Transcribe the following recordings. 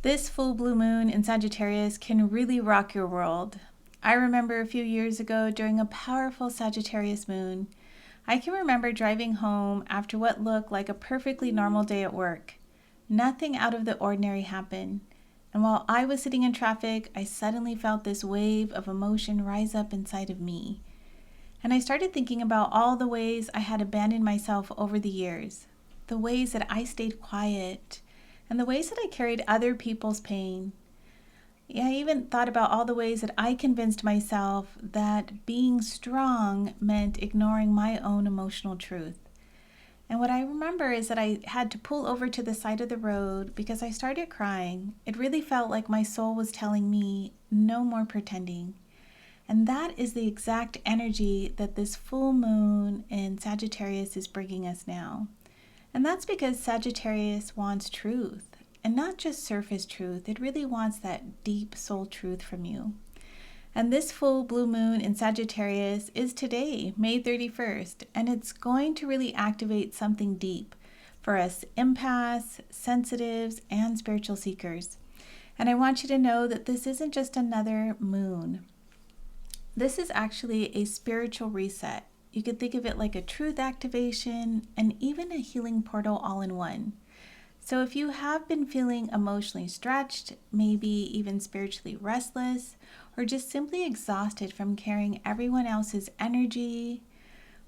This full blue moon in Sagittarius can really rock your world. I remember a few years ago during a powerful Sagittarius moon, I can remember driving home after what looked like a perfectly normal day at work. Nothing out of the ordinary happened. And while I was sitting in traffic, I suddenly felt this wave of emotion rise up inside of me. And I started thinking about all the ways I had abandoned myself over the years, the ways that I stayed quiet, and the ways that I carried other people's pain. Yeah, I even thought about all the ways that I convinced myself that being strong meant ignoring my own emotional truth. And what I remember is that I had to pull over to the side of the road because I started crying. It really felt like my soul was telling me, no more pretending. And that is the exact energy that this full moon in Sagittarius is bringing us now. And that's because Sagittarius wants truth, and not just surface truth. It really wants that deep soul truth from you. And this full blue moon in Sagittarius is today, May 31st, and it's going to really activate something deep for us empaths, sensitives, and spiritual seekers. And I want you to know that this isn't just another moon. This is actually a spiritual reset. You could think of it like a truth activation and even a healing portal all in one. So if you have been feeling emotionally stretched, maybe even spiritually restless, or just simply exhausted from carrying everyone else's energy,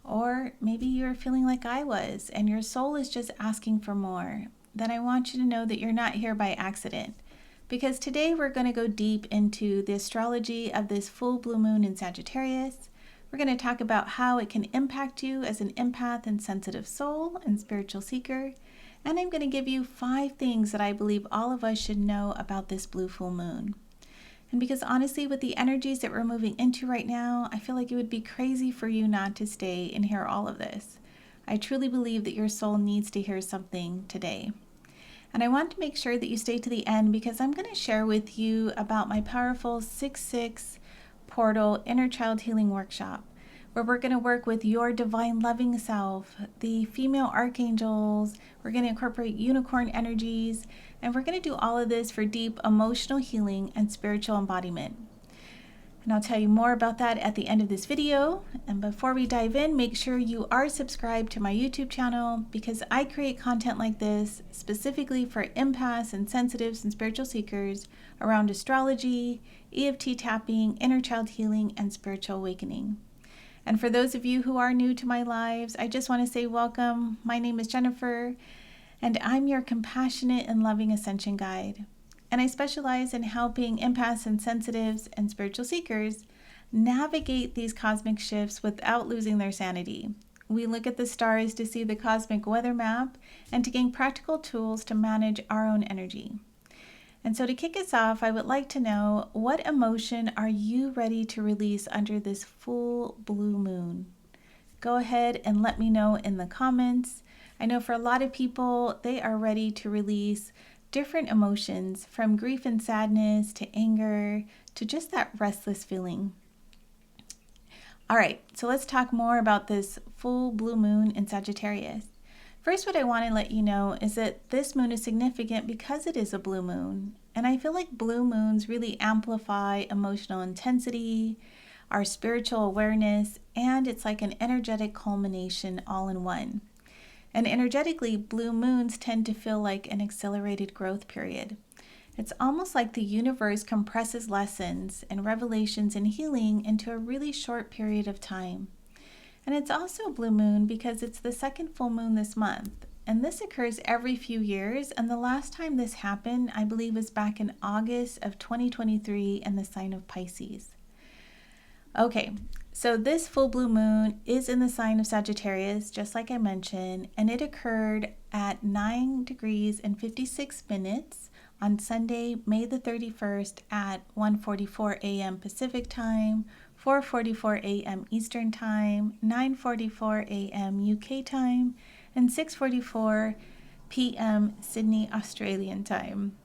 or maybe you're feeling like I was and your soul is just asking for more, then I want you to know that you're not here by accident. Because today we're going to go deep into the astrology of this full blue moon in Sagittarius. We're going to talk about how it can impact you as an empath and sensitive soul and spiritual seeker. And I'm going to give you 5 things that I believe all of us should know about this blue full moon. And because honestly, with the energies that we're moving into right now, I feel like it would be crazy for you not to stay and hear all of this. I truly believe that your soul needs to hear something today. And I want to make sure that you stay to the end because I'm going to share with you about my powerful 6/6 portal inner child healing workshop, where we're going to work with your divine loving self, the female archangels. We're going to incorporate unicorn energies, and we're going to do all of this for deep emotional healing and spiritual embodiment. And I'll tell you more about that at the end of this video. And before we dive in, make sure you are subscribed to my YouTube channel because I create content like this specifically for empaths and sensitives and spiritual seekers around astrology, EFT tapping, inner child healing, and spiritual awakening. And for those of you who are new to my lives, I just want to say welcome. My name is Jennifer, and I'm your compassionate and loving ascension guide. And I specialize in helping empaths and sensitives and spiritual seekers navigate these cosmic shifts without losing their sanity. We look at the stars to see the cosmic weather map and to gain practical tools to manage our own energy. And so to kick us off, I would like to know, what emotion are you ready to release under this full blue moon? Go ahead and let me know in the comments. I know for a lot of people, they are ready to release different emotions, from grief and sadness to anger to just that restless feeling. All right, so let's talk more about this full blue moon in Sagittarius. First, what I want to let you know is that this moon is significant because it is a blue moon. And I feel like blue moons really amplify emotional intensity, our spiritual awareness, and it's like an energetic culmination all in one. And energetically, blue moons tend to feel like an accelerated growth period. It's almost like the universe compresses lessons and revelations and healing into a really short period of time. And it's also a blue moon because it's the second full moon this month. And this occurs every few years. And the last time this happened, I believe, was back in August of 2023 in the sign of Pisces. Okay, so this full blue moon is in the sign of Sagittarius, just like I mentioned, and it occurred at 9 degrees and 56 minutes on Sunday, May the 31st at 1:44 a.m. Pacific time, 4:44 a.m. Eastern time, 9:44 a.m. UK time, and 6:44 p.m. Sydney, Australian time.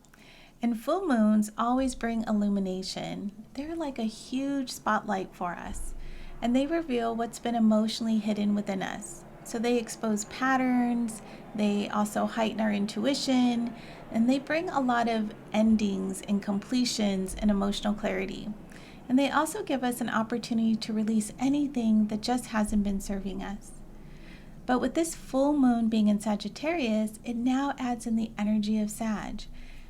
And full moons always bring illumination. They're like a huge spotlight for us, and they reveal what's been emotionally hidden within us. So they expose patterns, they also heighten our intuition, and they bring a lot of endings and completions and emotional clarity. And they also give us an opportunity to release anything that just hasn't been serving us. But with this full moon being in Sagittarius, it now adds in the energy of Sag.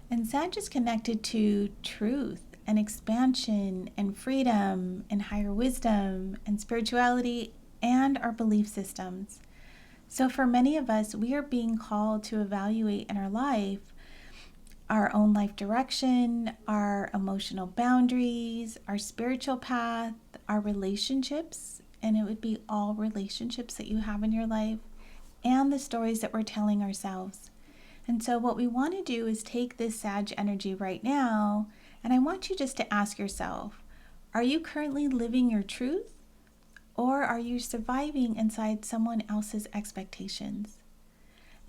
And Sag is connected to truth and expansion and freedom and higher wisdom and spirituality and our belief systems. So for many of us, we are being called to evaluate in our life our own life direction, our emotional boundaries, our spiritual path, our relationships, and it would be all relationships that you have in your life, and the stories that we're telling ourselves. And so what we want to do is take this Sag energy right now, and I want you just to ask yourself, are you currently living your truth, or are you surviving inside someone else's expectations?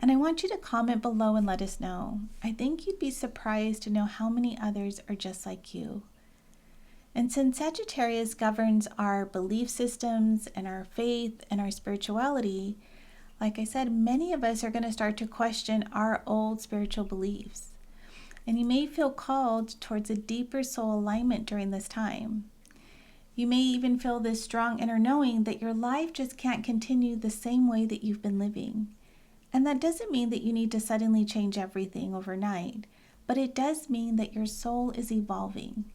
And I want you to comment below and let us know. I think you'd be surprised to know how many others are just like you. And since Sagittarius governs our belief systems and our faith and our spirituality, like I said, many of us are going to start to question our old spiritual beliefs. And you may feel called towards a deeper soul alignment during this time. You may even feel this strong inner knowing that your life just can't continue the same way that you've been living. And that doesn't mean that you need to suddenly change everything overnight, but it does mean that your soul is evolving.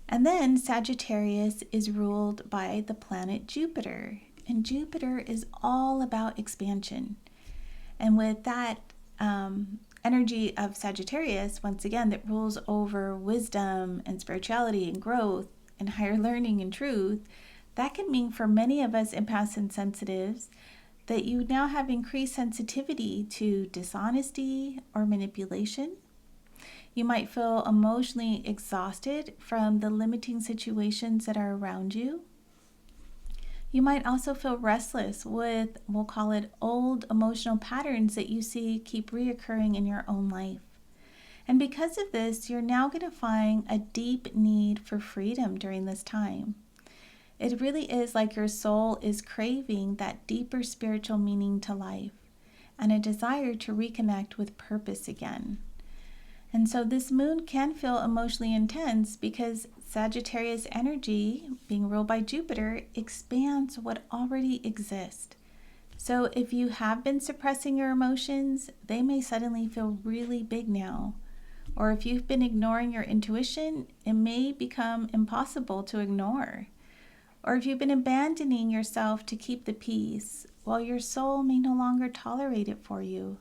And then Sagittarius is ruled by the planet Jupiter, and Jupiter is all about expansion. And with that energy of Sagittarius, once again, that rules over wisdom and spirituality and growth and higher learning and truth, that can mean for many of us empaths and sensitives that you now have increased sensitivity to dishonesty or manipulation. You might feel emotionally exhausted from the limiting situations that are around you. You might also feel restless with, we'll call it, old emotional patterns that you see keep reoccurring in your own life. And because of this, you're now going to find a deep need for freedom during this time. It really is like your soul is craving that deeper spiritual meaning to life and a desire to reconnect with purpose again. And so this moon can feel emotionally intense because Sagittarius energy, being ruled by Jupiter, expands what already exists. So if you have been suppressing your emotions, they may suddenly feel really big now. Or if you've been ignoring your intuition, it may become impossible to ignore. Or if you've been abandoning yourself to keep the peace, well, your soul may no longer tolerate it for you.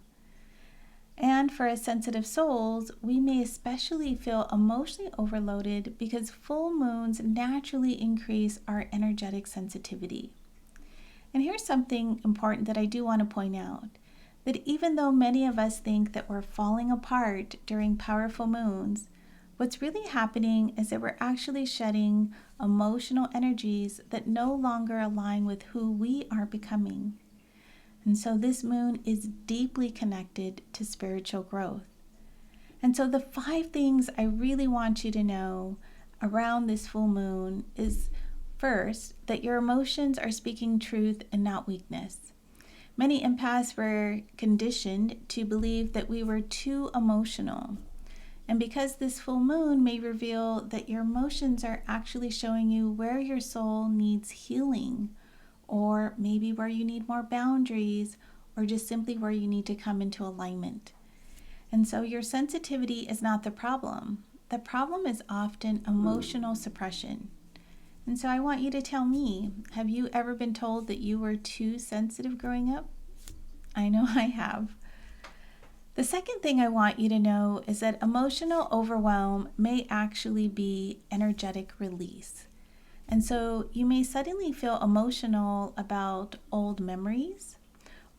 And for us sensitive souls, we may especially feel emotionally overloaded because full moons naturally increase our energetic sensitivity. And here's something important that I do want to point out, that even though many of us think that we're falling apart during powerful moons, what's really happening is that we're actually shedding emotional energies that no longer align with who we are becoming. And so this moon is deeply connected to spiritual growth. And so the 5 things I really want you to know around this full moon is, first, that your emotions are speaking truth and not weakness. Many empaths were conditioned to believe that we were too emotional. And because this full moon may reveal that your emotions are actually showing you where your soul needs healing, or maybe where you need more boundaries, or just simply where you need to come into alignment. And so your sensitivity is not the problem. The problem is often emotional suppression. And so I want you to tell me, have you ever been told that you were too sensitive growing up? I know I have. The second thing I want you to know is that emotional overwhelm may actually be energetic release. And so you may suddenly feel emotional about old memories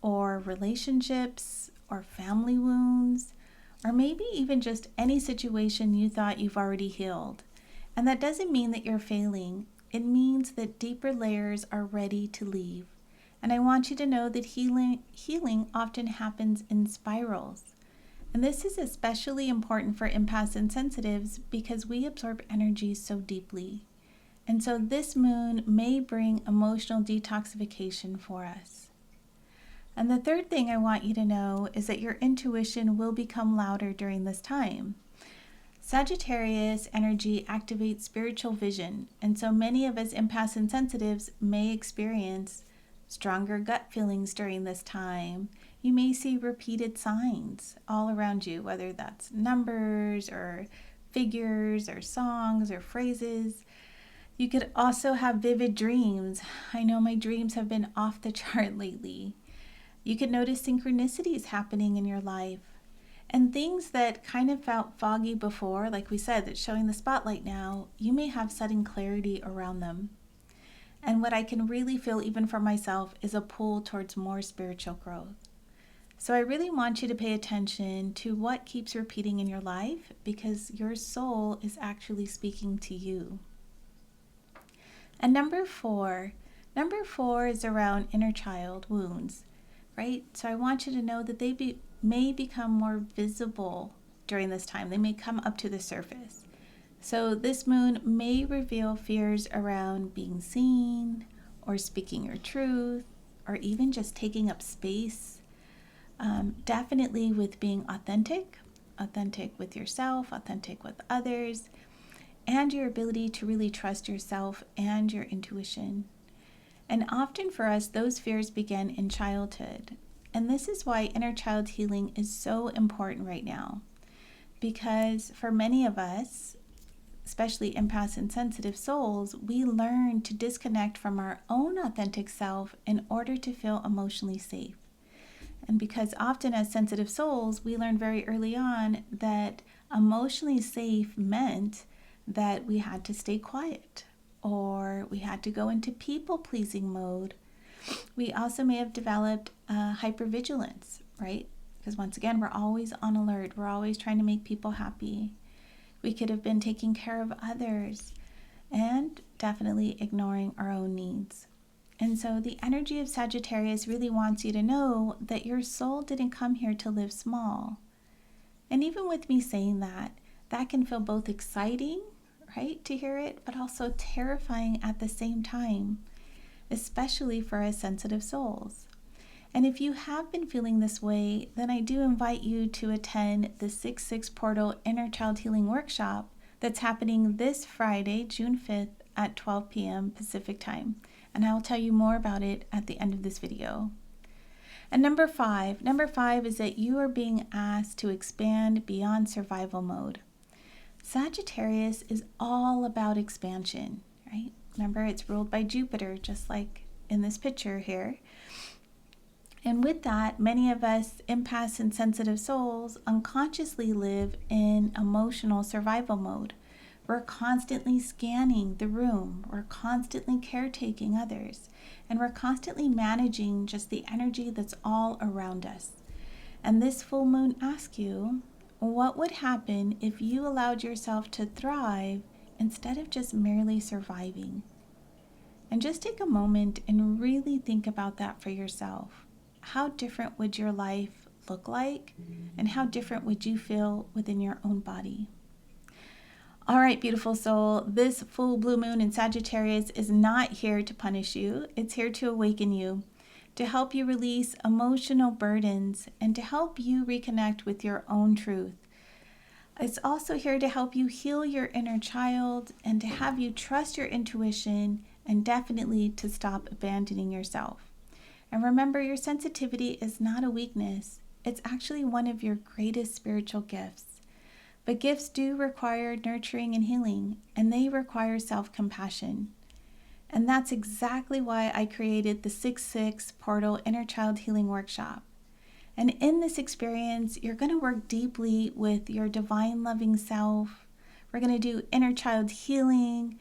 or relationships or family wounds, or maybe even just any situation you thought you've already healed. And that doesn't mean that you're failing. It means that deeper layers are ready to leave. And I want you to know that healing often happens in spirals. And this is especially important for empaths and sensitives because we absorb energy so deeply. And so this moon may bring emotional detoxification for us. And the third thing I want you to know is that your intuition will become louder during this time. Sagittarius energy activates spiritual vision, and so many of us empaths and sensitives may experience stronger gut feelings during this time. You may see repeated signs all around you, whether that's numbers or figures or songs or phrases. You could also have vivid dreams. I know my dreams have been off the chart lately. You could notice synchronicities happening in your life. And things that kind of felt foggy before, like we said, that's showing the spotlight now, you may have sudden clarity around them. And what I can really feel, even for myself, is a pull towards more spiritual growth. So I really want you to pay attention to what keeps repeating in your life, because your soul is actually speaking to you. And number four is around inner child wounds, right? So I want you to know that they may become more visible during this time. They may come up to the surface. So this moon may reveal fears around being seen or speaking your truth or even just taking up space. Definitely with being authentic with yourself, authentic with others, and your ability to really trust yourself and your intuition. And often for us, those fears begin in childhood. And this is why inner child healing is so important right now. Because for many of us, especially empaths and sensitive souls, we learn to disconnect from our own authentic self in order to feel emotionally safe. And because often as sensitive souls, we learned very early on that emotionally safe meant that we had to stay quiet or we had to go into people-pleasing mode. We also may have developed hypervigilance, right? Because once again, we're always on alert. We're always trying to make people happy. We could have been taking care of others and definitely ignoring our own needs. And so the energy of Sagittarius really wants you to know that your soul didn't come here to live small. And even with me saying that, that can feel both exciting, right, to hear it, but also terrifying at the same time, especially for us sensitive souls. And if you have been feeling this way, then I do invite you to attend the 6/6 Portal Inner Child Healing Workshop that's happening this Friday, June 5th at 12 p.m. Pacific Time. And I'll tell you more about it at the end of this video. And number five is that you are being asked to expand beyond survival mode. Sagittarius is all about expansion, right? Remember, it's ruled by Jupiter, just like in this picture here. And with that, many of us empaths and sensitive souls unconsciously live in emotional survival mode. We're constantly scanning the room. We're constantly caretaking others. And we're constantly managing just the energy that's all around us. And this full moon asks you, what would happen if you allowed yourself to thrive instead of just merely surviving? And just take a moment and really think about that for yourself. How different would your life look like? And how different would you feel within your own body? All right, beautiful soul, this full blue moon in Sagittarius is not here to punish you. It's here to awaken you, to help you release emotional burdens, and to help you reconnect with your own truth. It's also here to help you heal your inner child and to have you trust your intuition, and definitely to stop abandoning yourself. And remember, your sensitivity is not a weakness. It's actually one of your greatest spiritual gifts. But gifts do require nurturing and healing, and they require self-compassion. And that's exactly why I created the 6/6 Portal Inner Child Healing Workshop. And in this experience, you're going to work deeply with your divine loving self. We're going to do inner child healing.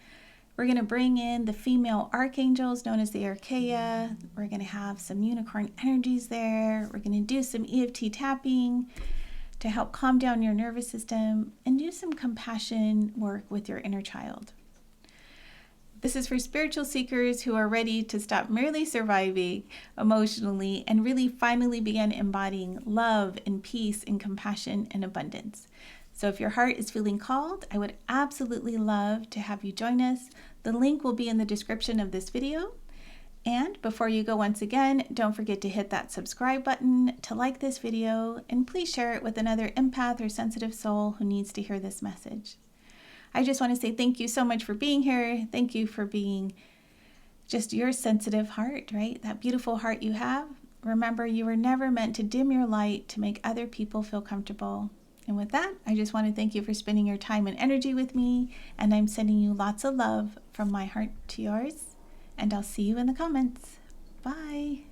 We're going to bring in the female archangels known as the Archaea. We're going to have some unicorn energies there. We're going to do some EFT tapping to help calm down your nervous system and do some compassion work with your inner child. This is for spiritual seekers who are ready to stop merely surviving emotionally and really finally begin embodying love and peace and compassion and abundance. So if your heart is feeling called, I would absolutely love to have you join us. The link will be in the description of this video. And before you go, once again, don't forget to hit that subscribe button, to like this video, and please share it with another empath or sensitive soul who needs to hear this message. I just want to say thank you so much for being here. Thank you for being just your sensitive heart, right? That beautiful heart you have. Remember, you were never meant to dim your light to make other people feel comfortable. And with that, I just want to thank you for spending your time and energy with me. And I'm sending you lots of love from my heart to yours. And I'll see you in the comments. Bye.